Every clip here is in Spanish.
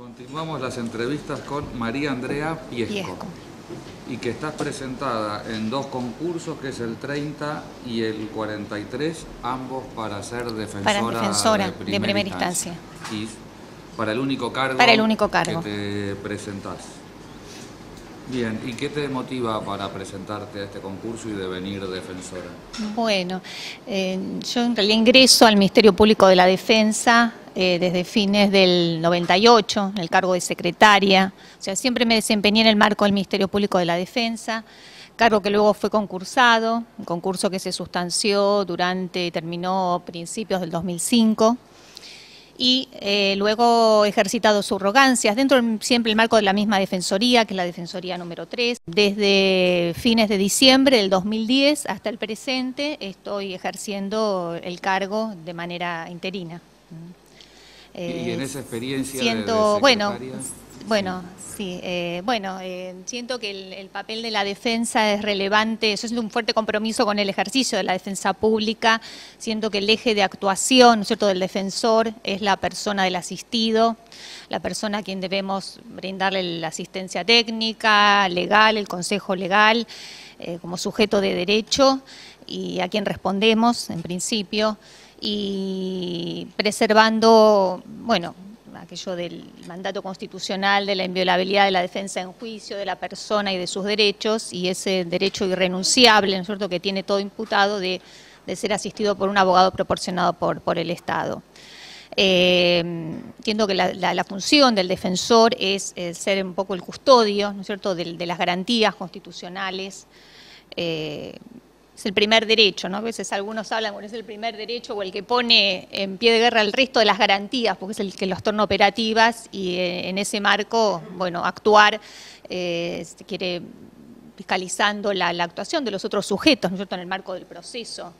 Continuamos las entrevistas con María Andrea Piesco, y que estás presentada en dos concursos, que es el 30 y el 43, ambos para ser defensora de primera instancia. Y para el único cargo, que te presentás. Bien, ¿y qué te motiva para presentarte a este concurso y devenir defensora? Bueno, yo en realidad ingreso al Ministerio Público de la Defensa desde fines del 98, en el cargo de secretaria. O sea, siempre me desempeñé en el marco del Ministerio Público de la Defensa, cargo que luego fue concursado, un concurso que se sustanció terminó a principios del 2005. Y luego he ejercitado subrogancias dentro siempre el marco de la misma defensoría, que es la defensoría número 3. Desde fines de diciembre del 2010 hasta el presente estoy ejerciendo el cargo de manera interina. Y en esa experiencia siento que el papel de la defensa es relevante. Yo siento un fuerte compromiso con el ejercicio de la defensa pública. Siento que el eje de actuación, ¿no es cierto?, del defensor es la persona del asistido, la persona a quien debemos brindarle la asistencia técnica, legal, el consejo legal, como sujeto de derecho, y a quien respondemos en principio, y preservando, aquello del mandato constitucional, de la inviolabilidad de la defensa en juicio, de la persona y de sus derechos, y ese derecho irrenunciable, ¿no es cierto?, que tiene todo imputado de ser asistido por un abogado proporcionado por el Estado. Entiendo que la función del defensor es ser un poco el custodio, ¿no es cierto?, de las garantías constitucionales. Es el primer derecho, ¿no? A veces algunos hablan, es el primer derecho o el que pone en pie de guerra el resto de las garantías, porque es el que los torna operativas, y en ese marco, actuar, se quiere fiscalizando la actuación de los otros sujetos, ¿no es cierto?, en el marco del proceso,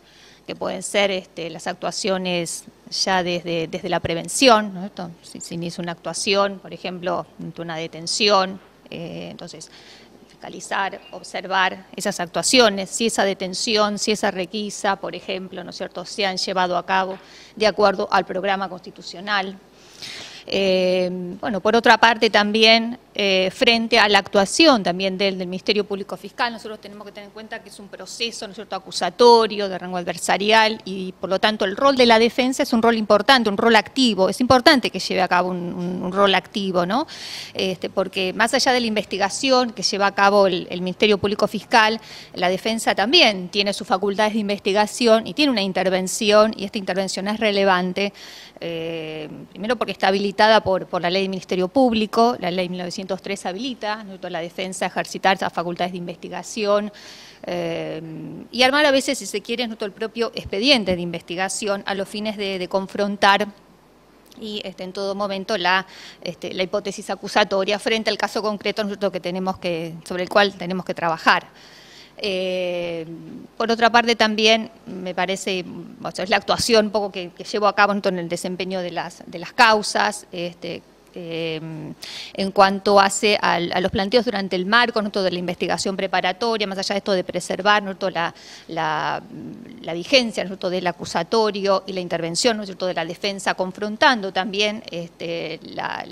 que pueden ser las actuaciones ya desde la prevención, ¿no es cierto? Si se inicia una actuación, por ejemplo, una detención, entonces fiscalizar, observar esas actuaciones, si esa detención, si esa requisa, por ejemplo, ¿no es cierto?, se han llevado a cabo de acuerdo al programa constitucional. Por otra parte también, frente a la actuación también del Ministerio Público Fiscal, nosotros tenemos que tener en cuenta que es un proceso, ¿no es cierto?, acusatorio, de rango adversarial, y por lo tanto el rol de la defensa es un rol importante, un rol activo. Es importante que lleve a cabo un rol activo, ¿no? Porque más allá de la investigación que lleva a cabo el Ministerio Público Fiscal, la defensa también tiene sus facultades de investigación y tiene una intervención, y esta intervención es relevante, primero porque está habilitada por la ley del Ministerio Público. La ley 1903 habilita, ¿no?, la defensa a ejercitar esas facultades de investigación y armar a veces, si se quiere, ¿no?, el propio expediente de investigación a los fines de confrontar y en todo momento la hipótesis acusatoria frente al caso concreto, ¿no?, sobre el cual tenemos que trabajar. Por otra parte también me parece, es la actuación un poco que llevo a cabo en el desempeño de las causas, en cuanto hace a los planteos durante el marco, ¿no?, de la investigación preparatoria, más allá de esto de preservar, ¿no?, la vigencia, ¿no?, del acusatorio y la intervención, ¿no?, de la defensa, confrontando también la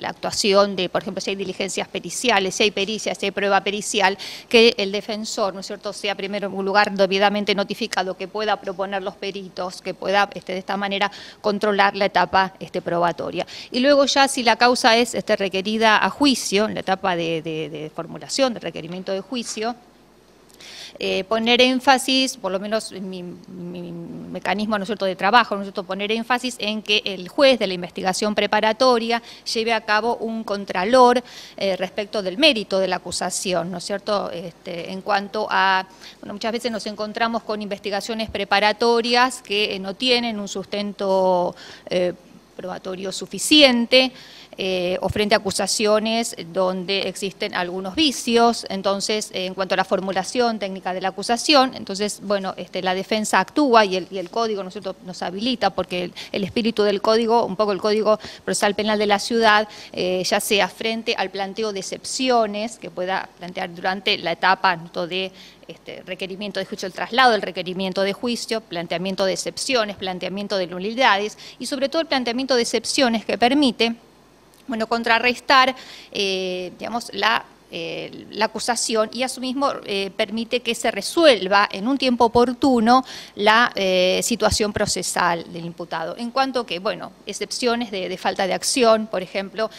actuación de, por ejemplo, si hay diligencias periciales, si hay pericias, si hay prueba pericial, que el defensor, ¿no es cierto?, sea primero en un lugar debidamente notificado, que pueda proponer los peritos, que pueda de esta manera controlar la etapa probatoria. Y luego ya, si la causa es requerida a juicio, en la etapa de formulación de requerimiento de juicio, poner énfasis, por lo menos en mi mecanismo, ¿no es cierto?, de trabajo, ¿no es cierto?, poner énfasis en que el juez de la investigación preparatoria lleve a cabo un contralor respecto del mérito de la acusación, ¿no es cierto?, en cuanto a, muchas veces nos encontramos con investigaciones preparatorias que no tienen un sustento probatorio suficiente, o frente a acusaciones donde existen algunos vicios. Entonces, en cuanto a la formulación técnica de la acusación, entonces, la defensa actúa y el código, ¿no es cierto?, nos habilita, porque el espíritu del código, un poco el Código Procesal Penal de la Ciudad, ya sea frente al planteo de excepciones que pueda plantear durante la etapa, ¿no?, de requerimiento de juicio, el traslado del requerimiento de juicio, planteamiento de excepciones, planteamiento de nulidades y sobre todo el planteamiento de excepciones que permite bueno, contrarrestar, digamos, la acusación, y asimismo permite que se resuelva en un tiempo oportuno la situación procesal del imputado. En cuanto que, bueno, excepciones de falta de acción, por ejemplo,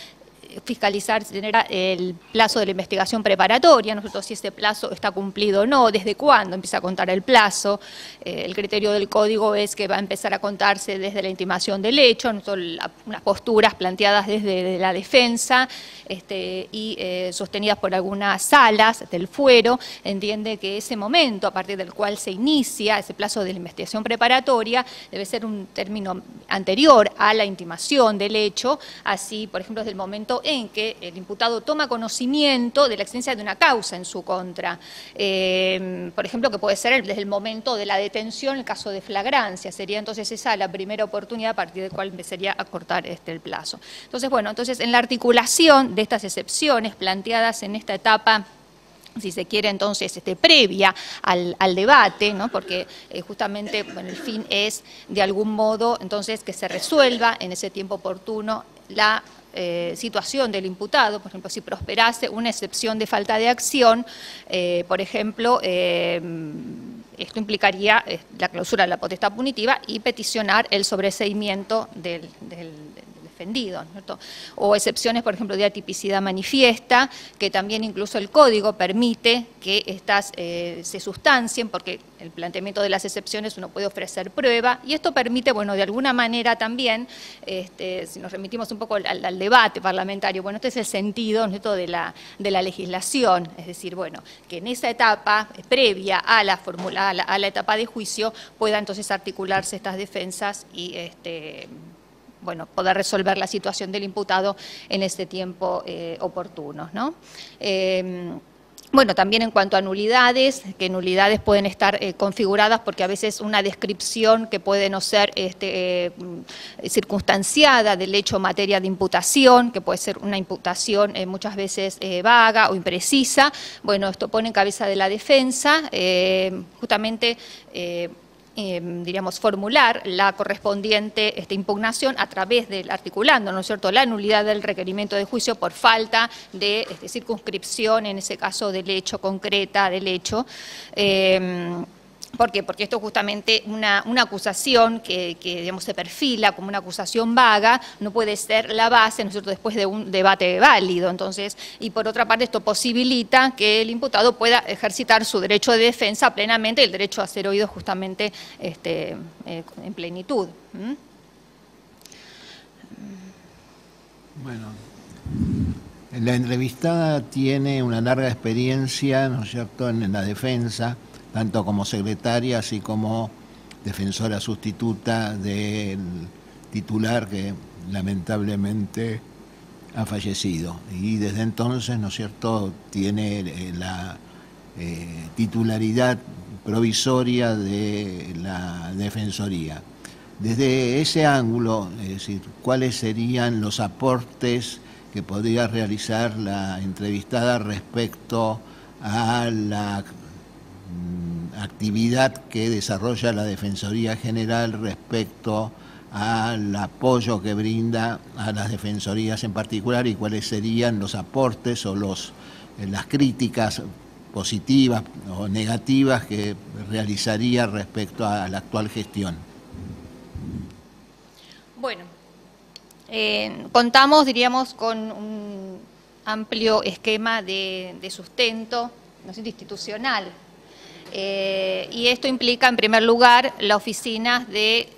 fiscalizar si tener el plazo de la investigación preparatoria, nosotros si ese plazo está cumplido o no, desde cuándo empieza a contar el plazo. El criterio del código es que va a empezar a contarse desde la intimación del hecho, unas posturas planteadas desde la defensa y sostenidas por algunas salas del fuero, entiende que ese momento a partir del cual se inicia ese plazo de la investigación preparatoria debe ser un término anterior a la intimación del hecho, así, por ejemplo, desde el momento en que el imputado toma conocimiento de la existencia de una causa en su contra. Por ejemplo, que puede ser desde el momento de la detención, el caso de flagrancia. Sería entonces esa la primera oportunidad a partir de cual empezaría a cortar el plazo. Entonces, bueno, entonces en la articulación de estas excepciones planteadas en esta etapa, si se quiere, entonces, previa al debate, ¿no? Porque justamente, bueno, el fin es, de algún modo, entonces, que se resuelva en ese tiempo oportuno la situación del imputado. Por ejemplo, si prosperase una excepción de falta de acción, por ejemplo, esto implicaría la clausura de la potestad punitiva y peticionar el sobreseimiento del defendido, ¿no? O excepciones, por ejemplo, de atipicidad manifiesta, que también incluso el Código permite que estas se sustancien, porque el planteamiento de las excepciones uno puede ofrecer prueba, y esto permite, bueno, de alguna manera también, si nos remitimos un poco al debate parlamentario, bueno, este es el sentido, ¿no?, de la legislación, es decir, bueno, que en esa etapa previa a la etapa de juicio pueda entonces articularse estas defensas y bueno, poder resolver la situación del imputado en este tiempo oportuno, ¿no? Bueno, también en cuanto a nulidades, que nulidades pueden estar configuradas porque a veces una descripción que puede no ser circunstanciada del hecho en materia de imputación, que puede ser una imputación muchas veces vaga o imprecisa, bueno, esto pone en cabeza de la defensa, justamente diríamos, formular la correspondiente impugnación a través del articulando, ¿no es cierto?, la nulidad del requerimiento de juicio por falta de circunscripción, en ese caso del hecho, concreta del hecho. ¿Por qué? Porque esto es justamente una acusación que digamos, se perfila como una acusación vaga, no puede ser la base, ¿no es cierto?, después de un debate válido. Entonces, y por otra parte, esto posibilita que el imputado pueda ejercitar su derecho de defensa plenamente, el derecho a ser oído justamente en plenitud. Bueno, la entrevistada tiene una larga experiencia, ¿no es cierto?, en la defensa, tanto como secretaria, así como defensora sustituta del titular que lamentablemente ha fallecido. Y desde entonces, ¿no es cierto?, tiene la titularidad provisoria de la Defensoría. Desde ese ángulo, es decir, ¿cuáles serían los aportes que podría realizar la entrevistada respecto a la actividad que desarrolla la Defensoría General respecto al apoyo que brinda a las defensorías en particular, y cuáles serían los aportes o las críticas positivas o negativas que realizaría respecto a la actual gestión? Bueno, contamos, diríamos, con un amplio esquema de sustento, ¿no es cierto?, institucional. Y esto implica, en primer lugar, la oficina de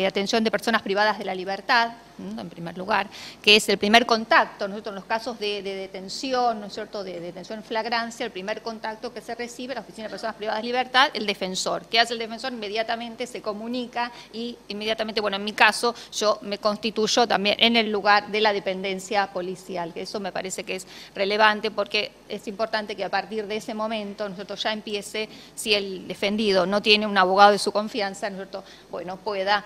atención de personas privadas de la libertad, ¿no?, en primer lugar, que es el primer contacto, ¿no es cierto?, en los casos de detención, ¿no es cierto?, de detención en flagrancia, el primer contacto que se recibe la oficina de personas privadas de libertad, el defensor. ¿Qué hace el defensor? Inmediatamente se comunica y inmediatamente, bueno, en mi caso, yo me constituyo también en el lugar de la dependencia policial, que eso me parece que es relevante porque es importante que a partir de ese momento nosotros ya empiece, si el defendido no tiene un abogado de su confianza, ¿no es cierto?, bueno, pueda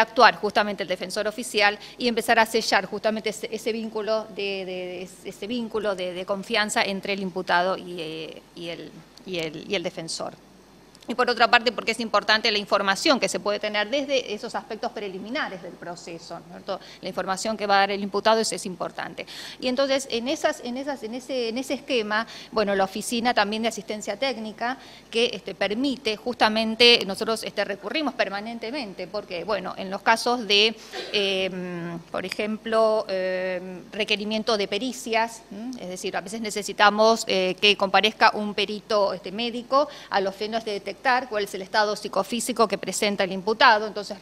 actuar justamente el defensor oficial y empezar a sellar justamente ese vínculo de confianza entre el imputado y el defensor. Y por otra parte, porque es importante la información que se puede tener desde esos aspectos preliminares del proceso, ¿cierto? La información que va a dar el imputado es importante. Y entonces, en ese esquema, bueno, la Oficina también de Asistencia Técnica, que permite justamente, nosotros recurrimos permanentemente, porque, bueno, en los casos de, por ejemplo, requerimiento de pericias, es decir, a veces necesitamos que comparezca un perito médico a los fines de detectar cuál es el estado psicofísico que presenta el imputado, entonces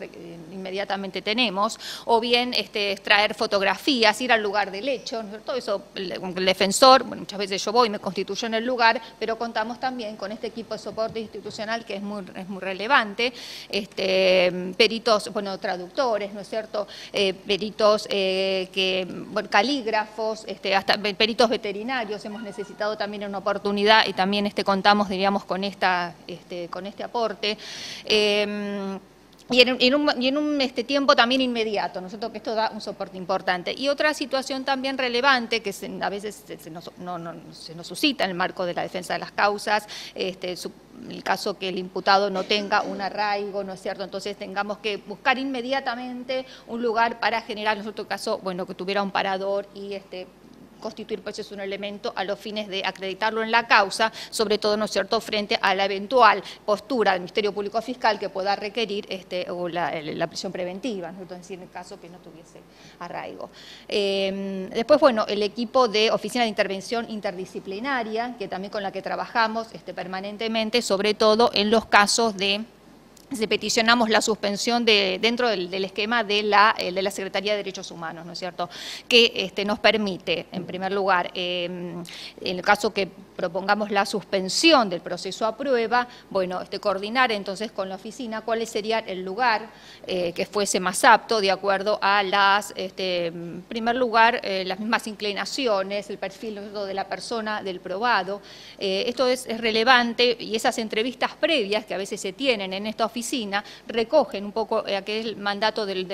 inmediatamente tenemos, o bien extraer fotografías, ir al lugar del hecho, ¿no? Todo eso, el defensor, bueno, muchas veces yo voy y me constituyo en el lugar, pero contamos también con este equipo de soporte institucional que es muy relevante, peritos, bueno, traductores, ¿no es cierto?, peritos bueno, calígrafos, hasta peritos veterinarios hemos necesitado también en una oportunidad y también contamos, diríamos, con este aporte. Y en un tiempo también inmediato, ¿no es cierto?, que esto da un soporte importante. Y otra situación también relevante que a veces se nos suscita en el marco de la defensa de las causas, el caso que el imputado no tenga un arraigo, ¿no es cierto?, entonces tengamos que buscar inmediatamente un lugar para generar, en otro caso, bueno, que tuviera un parador y constituir pues es un elemento a los fines de acreditarlo en la causa, sobre todo, ¿no es cierto?, frente a la eventual postura del Ministerio Público Fiscal que pueda requerir o la prisión preventiva, ¿no? Entonces, en el caso que no tuviese arraigo. Después, bueno, el equipo de Oficina de Intervención Interdisciplinaria, que también con la que trabajamos permanentemente, sobre todo en los casos de peticionamos la suspensión dentro del esquema de la Secretaría de Derechos Humanos, ¿no es cierto?, que nos permite, en primer lugar, en el caso que propongamos la suspensión del proceso a prueba, bueno, coordinar entonces con la oficina cuál sería el lugar que fuese más apto de acuerdo a en primer lugar, las mismas inclinaciones, el perfil de la persona, del probado. Esto es relevante y esas entrevistas previas que a veces se tienen en esta oficina recogen un poco aquel mandato del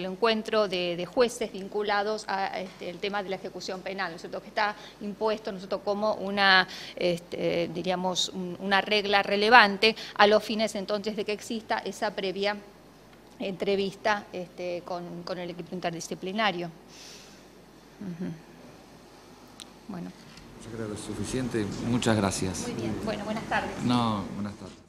encuentro de jueces vinculados al tema de la ejecución penal, ¿no es cierto?, que está impuesto, ¿no es cierto?, como diríamos, una regla relevante a los fines entonces de que exista esa previa entrevista con el equipo interdisciplinario. Bueno. Yo creo que es suficiente. Muchas gracias. Muy bien. Bueno, buenas tardes. No, buenas tardes.